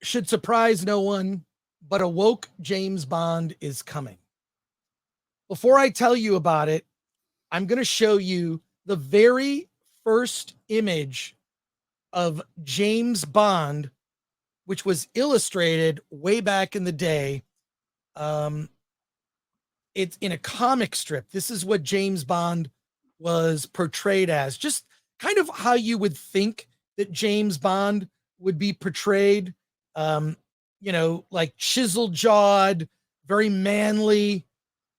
should surprise no one, but a woke James Bond is coming. Before I tell you about it, I'm going to show you the very first image of James Bond, which was illustrated way back in the day. It's in a comic strip. This is what James Bond was portrayed as, just kind of how you would think that James Bond would be portrayed. Um, like chiseled jawed, very manly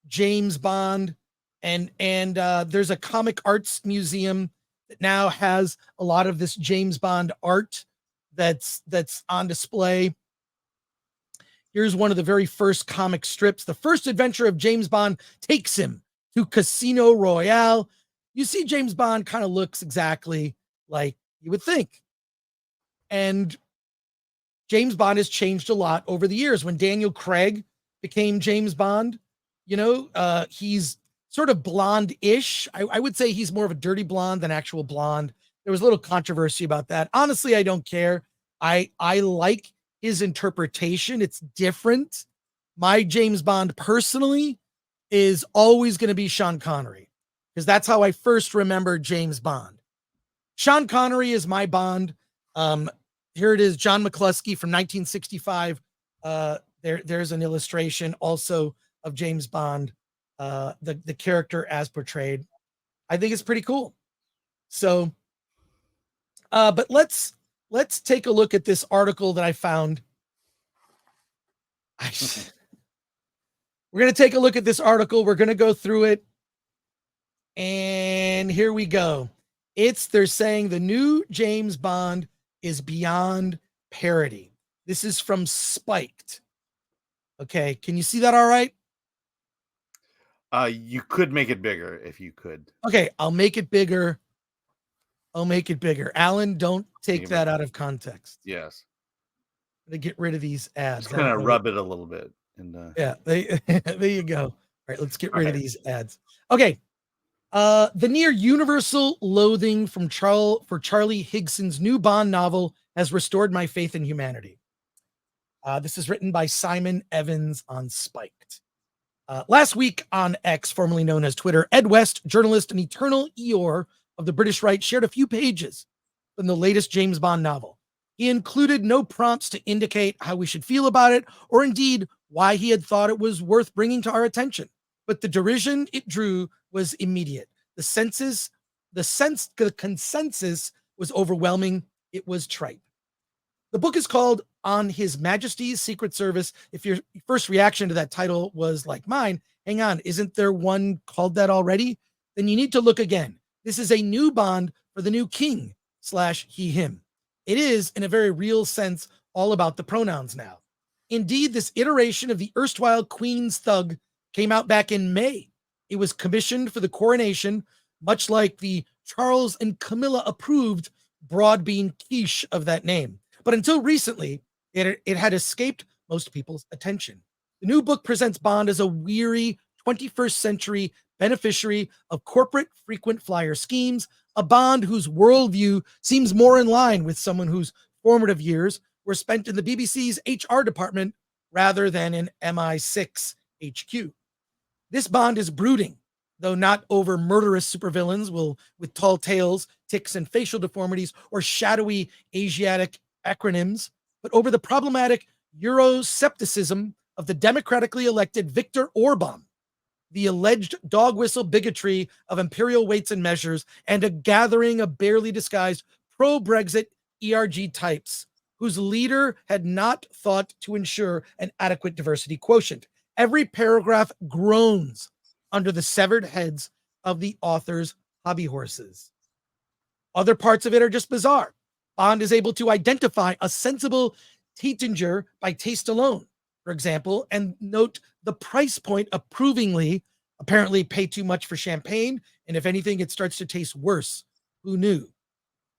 James Bond. And there's a comic arts museum that now has a lot of this James Bond art that's on display. Here's one of the very first comic strips. The first adventure of James Bond takes him to Casino Royale. You see, James Bond kind of looks exactly like you would think. And James Bond has changed a lot over the years. When Daniel Craig became James Bond, he's sort of blonde-ish. I would say he's more of a dirty blonde than actual blonde. There was a little controversy about that. Honestly, I don't care. I like his interpretation. It's different. My James Bond personally is always going to be Sean Connery, because that's how I first remember James Bond. Sean Connery is my Bond. Here it is, John McCluskey from 1965. There's an illustration also of James Bond, the character as portrayed. I think it's pretty cool. So, but let's take a look at this article that I found. We're going to take a look at this article. We're going to go through it. And here we go. They're saying the new James Bond is beyond parody. This is from Spiked. Okay. Can you see that all right? You could make it bigger if you could. Okay. I'll make it bigger. Alan, don't take that out of context. Yes. To get rid of these ads. Just kind of rub it a little bit. And yeah, there you go. All right, let's get rid of these ads. Okay. The near universal loathing for Charlie Higson's new Bond novel has restored my faith in humanity. This is written by Simon Evans on Spiked. Last week on X, formerly known as Twitter, Ed West, journalist and eternal Eeyore of the British right, shared a few pages from the latest James Bond novel. He included no prompts to indicate how we should feel about it, or indeed why he had thought it was worth bringing to our attention. But the derision it drew was immediate. The consensus was overwhelming. It was tripe. The book is called On His Majesty's Secret Service. If your first reaction to that title was like mine, hang on, isn't there one called that already? Then you need to look again. This is a new Bond for the new king / he, him. It is, in a very real sense, all about the pronouns now. Indeed, this iteration of the erstwhile Queen's Thug came out back in May. It was commissioned for the coronation, much like the Charles and Camilla approved Broadbean quiche of that name. But until recently, it had escaped most people's attention. The new book presents Bond as a weary 21st century beneficiary of corporate frequent flyer schemes, a Bond whose worldview seems more in line with someone whose formative years were spent in the BBC's HR department rather than in MI6 HQ. This Bond is brooding, though not over murderous supervillains with tall tales, tics, and facial deformities, or shadowy Asiatic acronyms, but over the problematic Euroscepticism of the democratically elected Viktor Orban, the alleged dog whistle bigotry of imperial weights and measures, and a gathering of barely disguised pro-Brexit ERG types whose leader had not thought to ensure an adequate diversity quotient. Every paragraph groans under the severed heads of the author's hobby horses. Other parts of it are just bizarre. Bond is able to identify a sensible Taittinger by taste alone, for example, and note the price point approvingly. Apparently pay too much for champagne, and if anything, it starts to taste worse. Who knew?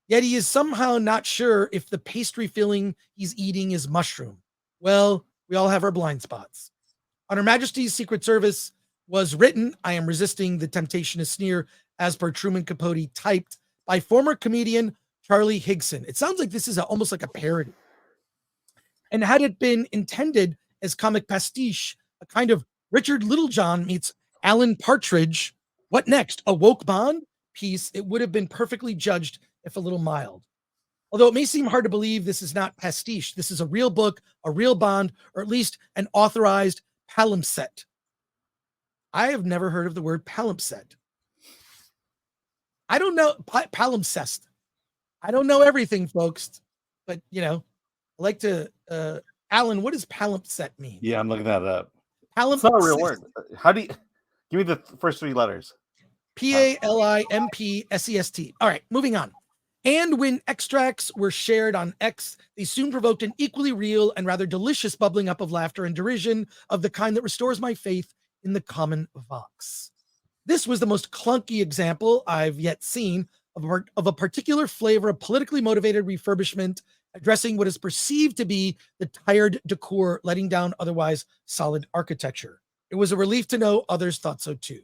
Yet he is somehow not sure if the pastry filling he's eating is mushroom. Well, we all have our blind spots. On Her Majesty's Secret Service was written, I am resisting the temptation to sneer, as per Truman Capote, typed by former comedian Charlie Higson. It sounds like this is almost like a parody. And had it been intended as comic pastiche, a kind of Richard Littlejohn meets Alan Partridge, what next? A woke Bond piece? It would have been perfectly judged if a little mild. Although it may seem hard to believe this is not pastiche, this is a real book, a real Bond, or at least an authorized palimpsest. I have never heard of the word palimpsest. I don't know palimpsest. I don't know everything, folks, but I like to. Alan, what does palimpsest mean? Yeah, I'm looking that up. Palimpsest. It's not a real word. How do you give me the first three letters? Palimpsest. All right, moving on. And when extracts were shared on X, they soon provoked an equally real and rather delicious bubbling up of laughter and derision of the kind that restores my faith in the common vox. This was the most clunky example I've yet seen of a particular flavor of politically motivated refurbishment addressing what is perceived to be the tired decor letting down otherwise solid architecture. It was a relief to know others thought so too.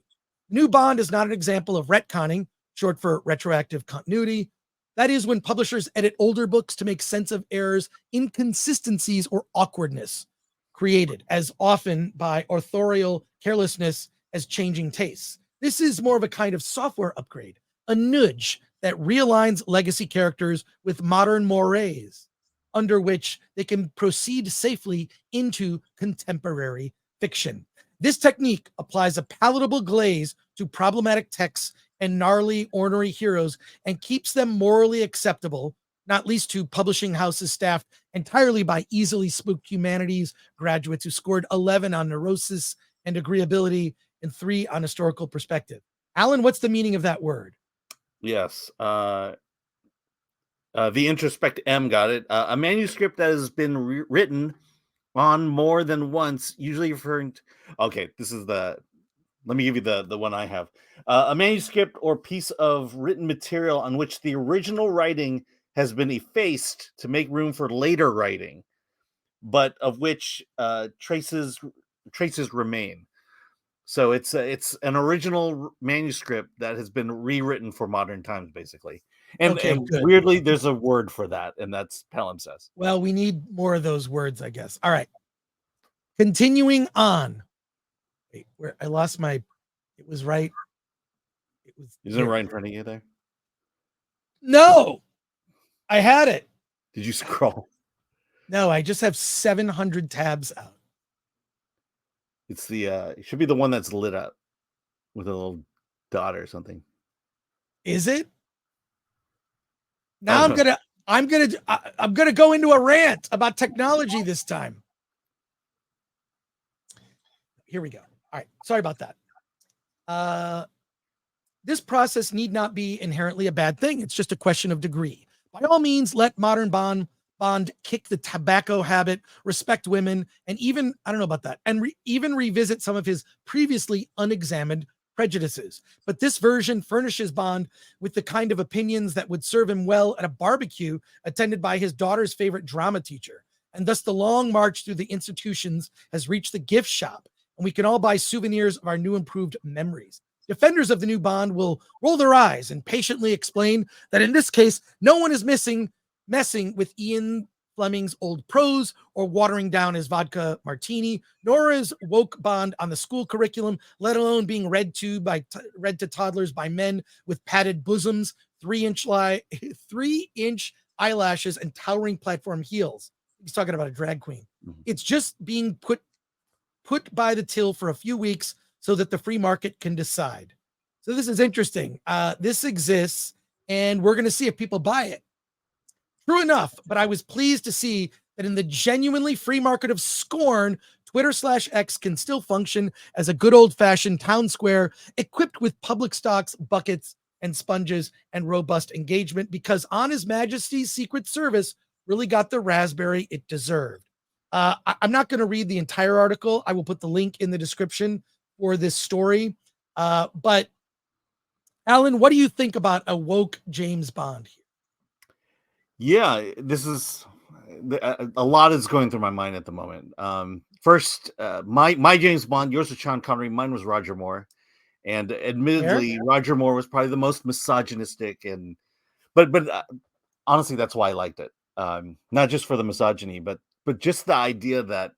New Bond is not an example of retconning, short for retroactive continuity. That is when publishers edit older books to make sense of errors, inconsistencies, or awkwardness created as often by authorial carelessness as changing tastes. This is more of a kind of software upgrade, a nudge that realigns legacy characters with modern mores, under which they can proceed safely into contemporary fiction. This technique applies a palatable glaze to problematic texts and gnarly, ornery heroes and keeps them morally acceptable, not least to publishing houses staffed entirely by easily spooked humanities graduates who scored 11 on neurosis and agreeability and 3 on historical perspective. Alan, what's the meaning of that word? Yes. The introspect M got it. A manuscript that has been written on more than once, usually referring to... Okay, this is the... Let me give you the one I have. A manuscript or piece of written material on which the original writing has been effaced to make room for later writing, but of which traces remain. So it's an original manuscript that has been rewritten for modern times, basically. And, Okay, and good. weirdly, there's a word for that, and that's palimpsest. Well, we need more of those words, I guess. All right. Continuing on. Wait, where I lost my... It was right. It was... Isn't it right in front of you there? No, I had it. Did you scroll? No, I just have 700 tabs out. It's the it should be the one that's lit up with a little dot or something. Is it? Now I'm gonna go into a rant about technology this time. Here we go. All right, sorry about that. This process need not be inherently a bad thing. It's just a question of degree. By all means, let modern Bond kick the tobacco habit, respect women, and even, I don't know about that, and even revisit some of his previously unexamined prejudices. But this version furnishes Bond with the kind of opinions that would serve him well at a barbecue attended by his daughter's favorite drama teacher. And thus the long march through the institutions has reached the gift shop, and we can all buy souvenirs of our new improved memories. Defenders of the new Bond will roll their eyes and patiently explain that in this case, no one is messing with Ian Fleming's old prose or watering down his vodka martini, nor is woke Bond on the school curriculum, let alone being read to toddlers by men with padded bosoms, 3-inch eyelashes, and towering platform heels. He's talking about a drag queen. Mm-hmm. It's just being put by the till for a few weeks so that the free market can decide. So this is interesting. This exists, and we're going to see if people buy it. True enough, but I was pleased to see that in the genuinely free market of scorn, Twitter/X can still function as a good old-fashioned town square equipped with public stocks, buckets, and sponges, and robust engagement, because On His Majesty's Secret Service really got the raspberry it deserved. I'm not going to read the entire article. I will put the link in the description for this story. But Alan, what do you think about a woke James Bond here? Yeah, this is a lot is going through my mind at the moment. First, my James Bond, yours was Sean Connery, mine was Roger Moore, and admittedly, Roger Moore was probably the most misogynistic, but honestly, that's why I liked it. Not just for the misogyny, but but just the idea that,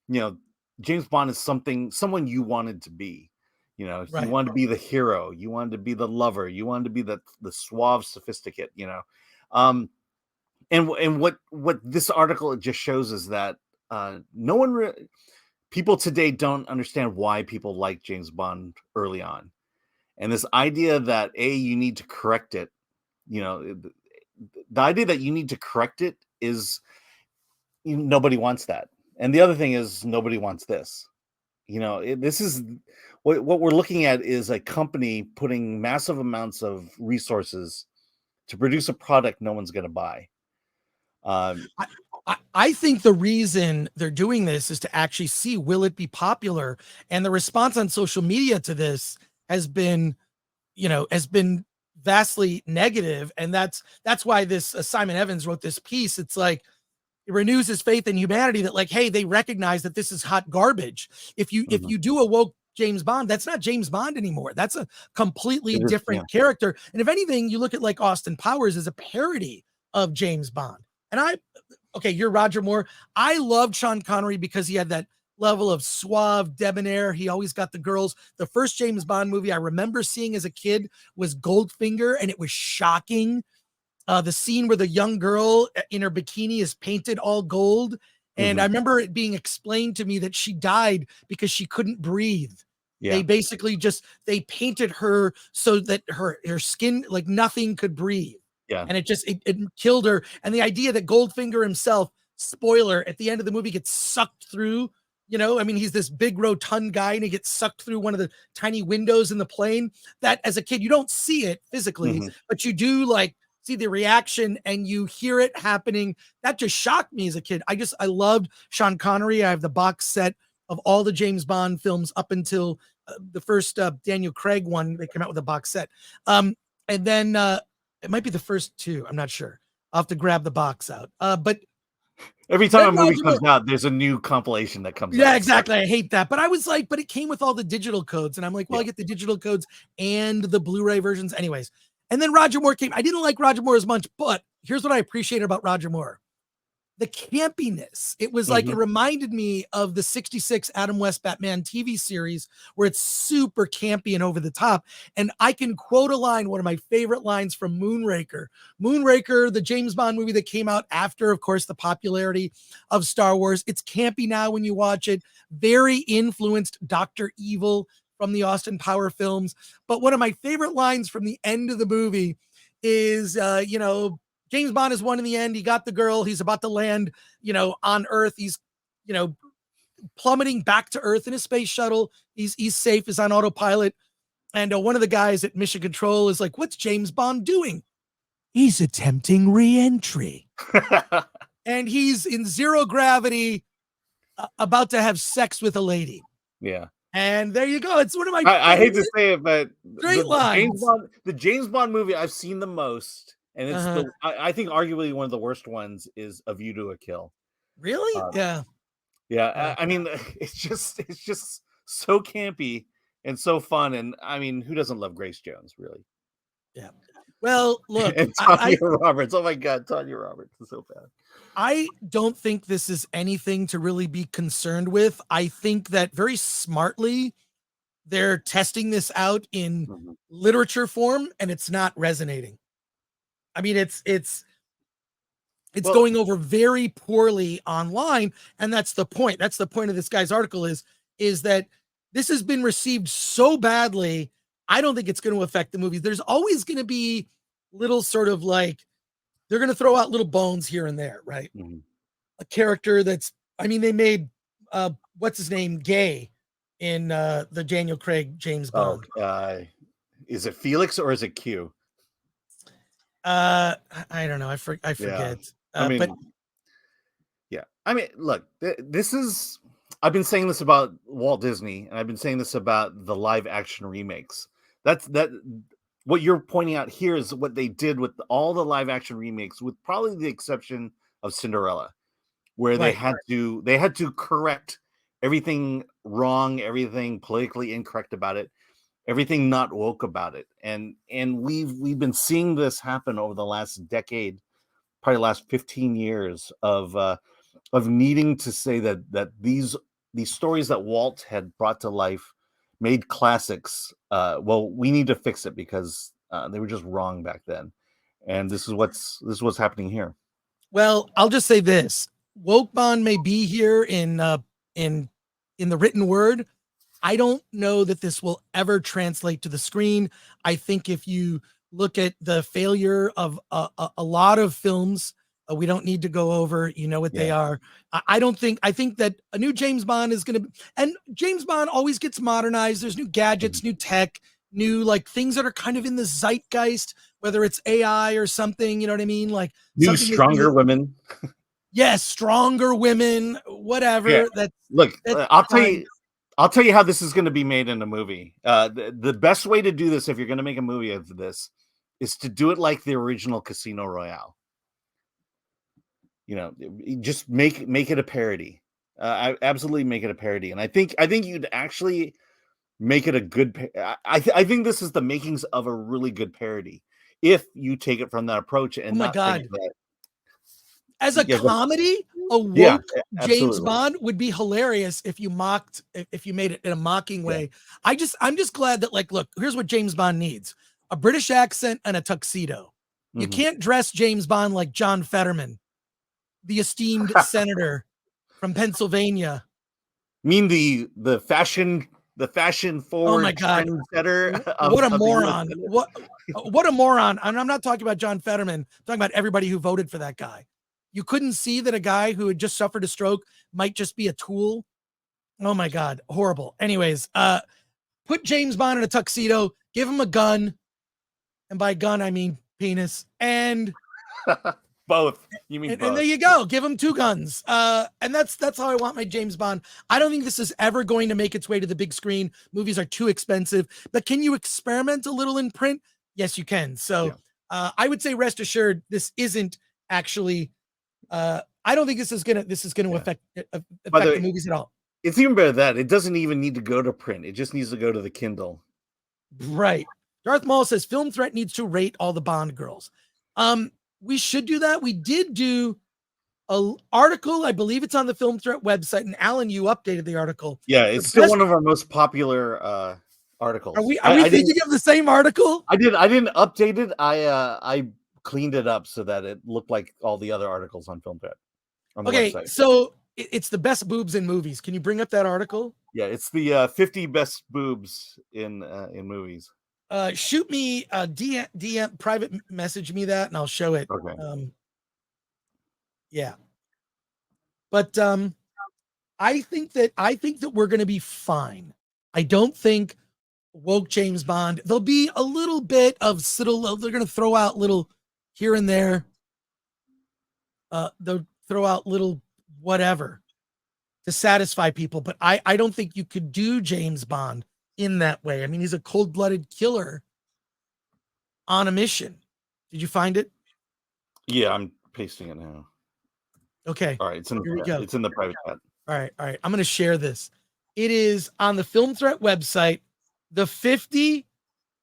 you know, James Bond is someone you wanted to be. You know, you Right. wanted to be the hero, you wanted to be the lover, you wanted to be the suave sophisticate, you know. And what this article just shows is that no one people today don't understand why people like James Bond early on. And this idea that you need to correct it, you know, the idea that you need to correct it is nobody wants that. And the other thing is nobody wants this. You know, this is what we're looking at is a company putting massive amounts of resources to produce a product no one's going to buy. I think the reason they're doing this is to actually see, will it be popular? And the response on social media to this has been, has been vastly negative. And that's why this Simon Evans wrote this piece. It's like, it renews his faith in humanity that, like, hey, they recognize that this is hot garbage. If you do a woke James Bond, that's not James Bond anymore. That's a completely different character. And if anything, you look at like Austin Powers as a parody of James Bond. And you're Roger Moore. I loved Sean Connery because he had that level of suave debonair. He always got the girls. The first James Bond movie I remember seeing as a kid was Goldfinger, and it was shocking. The scene where the young girl in her bikini is painted all gold. And I remember it being explained to me that she died because she couldn't breathe. They basically they painted her so that her skin, like nothing could breathe. Yeah. And it killed her. And the idea that Goldfinger himself, spoiler, at the end of the movie gets sucked through, he's this big rotund guy and he gets sucked through one of the tiny windows in the plane. That as a kid, you don't see it physically, but you do like see the reaction and you hear it happening. That just shocked me as a kid. I loved Sean Connery. I have the box set of all the James Bond films up until the first Daniel Craig one. They came out with a box set. And then it might be the first two. I'm not sure. I'll have to grab the box out. But every time a movie comes out, there's a new compilation that comes out. Yeah, exactly. I hate that. But I was like, but it came with all the digital codes. And I'm like, well, I get the digital codes and the Blu-ray versions anyways. And then Roger Moore came. I didn't like Roger Moore as much, but here's what I appreciated about Roger Moore. The campiness. It was like, it reminded me of the 66 Adam West Batman TV series where it's super campy and over the top. And I can quote a line, one of my favorite lines from Moonraker. Moonraker, the James Bond movie that came out after, of course, the popularity of Star Wars. It's campy now when you watch it. Very influenced Dr. Evil from the Austin Power films. But one of my favorite lines from the end of the movie is, James Bond is won in the end. He got the girl. He's about to land, on Earth. He's, plummeting back to Earth in a space shuttle. He's safe. He's on autopilot. And one of the guys at Mission Control is like, what's James Bond doing? He's attempting re-entry. And he's in zero gravity, about to have sex with a lady. Yeah. And there you go. It's one of my I hate to say it, but the James Bond movie I've seen the most, and it's I think arguably one of the worst ones is A View to a Kill. Really? Yeah. I mean, it's just so campy and so fun. And I mean, who doesn't love Grace Jones, really? Yeah. Well, look, and Tanya Roberts. Oh my God, Tanya Roberts is so bad. I don't think this is anything to really be concerned with. I think that very smartly they're testing this out in literature form, and it's not resonating. I mean, it's going over very poorly online, and that's the point. That's the point of this guy's article is that this has been received so badly. I don't think it's going to affect the movies. There's always going to be little sort of like, they're going to throw out little bones here and there, right? A character that's, they made, what's his name, gay in the Daniel Craig James Bond. Is it Felix or is it Q? I don't know. I forget. Yeah. Look, this is, I've been saying this about Walt Disney, and I've been saying this about the live action remakes. What you're pointing out here is what they did with all the live action remakes, with probably the exception of Cinderella, where they had to correct everything wrong, everything politically incorrect about it, everything not woke about it. And we've been seeing this happen over the last decade, probably the last 15 years of of needing to say that these stories that Walt had brought to life made classics. Well, we need to fix it because they were just wrong back then, and this is what's happening here. Well, I'll just say this: Wokebond may be here in the written word. I don't know that this will ever translate to the screen. I think if you look at the failure of a lot of films, we don't need to go over, you know what they Yeah. are. I don't think, I think that a new James Bond is going to, and James Bond always gets modernized. There's new gadgets, new tech, new like things that are kind of in the zeitgeist, whether it's AI or something, you know what I mean? Like New, something that stronger women. yes, stronger women, Yeah. whatever. Look, That's I'll tell fine. you. I'll tell you how this is going to be made in a movie. The best way to do this, if you're going to make a movie of this, is to do it like the original Casino Royale. You know, just make it a parody. I absolutely make it a parody, and I think you'd actually make it a good. I think this is the makings of a really good parody if you take it from that approach Oh and my not think God. that. As a Yeah, comedy, a yeah, woke James absolutely. Bond would be hilarious if you mocked, if you made it in a mocking Yeah. way. I'm just glad that, like, look, here's what James Bond needs: a British accent and a tuxedo. You Mhm. can't dress James Bond like John Fetterman, the esteemed senator from Pennsylvania. Mean the fashion Oh my forward God. trendsetter What a of the US moron. Senate? What a moron. And I'm not talking about John Fetterman. I'm talking about everybody who voted for that guy. You couldn't see that a guy who had just suffered a stroke might just be a tool. Oh my God, horrible. Anyways, put James Bond in a tuxedo, give him a gun, and by gun I mean penis, and Both. You mean and there both. you go. Give him two guns. And that's how I want my James Bond. I don't think this is ever going to make its way to the big screen. Movies are too expensive. But can you experiment a little in print? Yes, you can. Yeah. So I would say rest assured, this isn't actually. I don't think this is gonna Yeah. By the affect the way, movies at all. it's even better that it doesn't even need to go to print. It just needs to go to the Kindle. Right. Darth Maul says Film Threat needs to rate all the Bond girls. We should do that. We did do a article. I believe it's on the Film Threat website. And Alan, you updated the article. Yeah, The it's still best. one of our most popular articles. Are we thinking of the same article? I didn't update it. I cleaned it up so that it looked like all the other articles on Film Threat on the Okay, website. so it's the best boobs in movies. Can you bring up that article? Yeah, it's the 50 best boobs in movies. Shoot me DM private message me that and I'll show it. Okay. Yeah. But I think that we're gonna be fine. I don't think woke James Bond. There'll be a little bit of little. They're gonna throw out little here and there. They'll throw out little whatever to satisfy people, but I don't think you could do James Bond in that way. I mean, he's a cold blooded killer on a mission. Did you find it? Yeah, I'm pasting it now. Okay, All right, it's in here we the go. it's in the private chat. All right. I'm gonna share this. It is on the Film Threat website. The 50,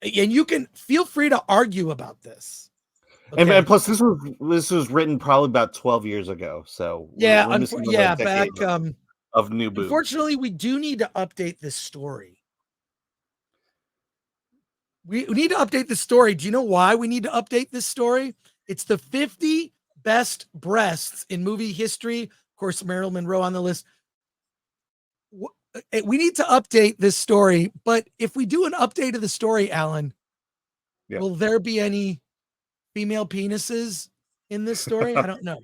and you can feel free to argue about this. Okay. And plus, this was written probably about 12 years ago, so we're missing about a decade back. of new boobs. Unfortunately, we do need to update this story. We need to update the story. Do you know why we need to update this story? It's the 50 best breasts in movie history. Of course, Marilyn Monroe on the list. We need to update this story, but if we do an update of the story, Alan, Yeah. will there be any female penises in this story? I don't know.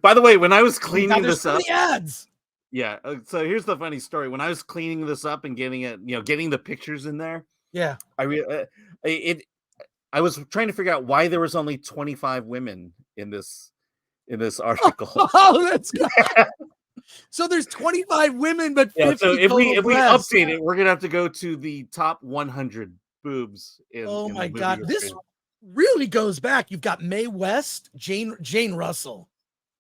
By the way, when I was Oh my God, cleaning there's this so up, many ads. yeah. So here's the funny story. When I was cleaning this up and getting it, getting the pictures in there, Yeah. I was trying to figure out why there was only 25 women in this article. Oh, that's good. So there's 25 women, but 50 Yeah, so if total we breasts. update it, we're gonna have to go to the top 100 boobs Oh in my movie God. history. This really goes back. You've got Mae West, Jane Russell,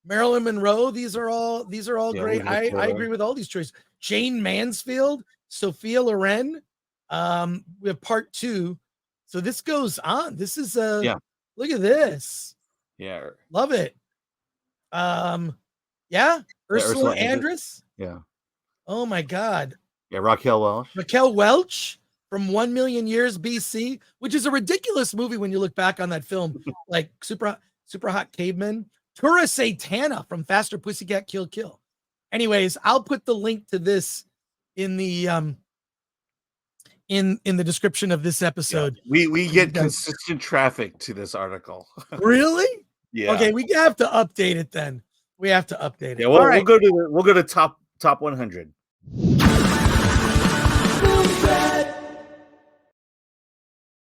Marilyn Monroe. These are all Yeah, great. Elizabeth I Taylor. agree with all these choices. Jane Mansfield, Sophia Loren. We have part 2. So this goes on. This is Yeah. look at this. Yeah. Love it. Yeah, Ursula Ursula Andress. Andress. Yeah. Oh my God. Yeah, Raquel Welch. Raquel Welch from 1 million years BC, which is a ridiculous movie when you look back on that film, like Super Hot Caveman. Tura Satana from Faster Pussycat Kill Kill. Anyways, I'll put the link to this in the in the description of this episode. Yeah. We get consistent traffic to this article. Really? Yeah. Okay, we have to update it then. We have to update it. Yeah, All right. we'll go to top 100.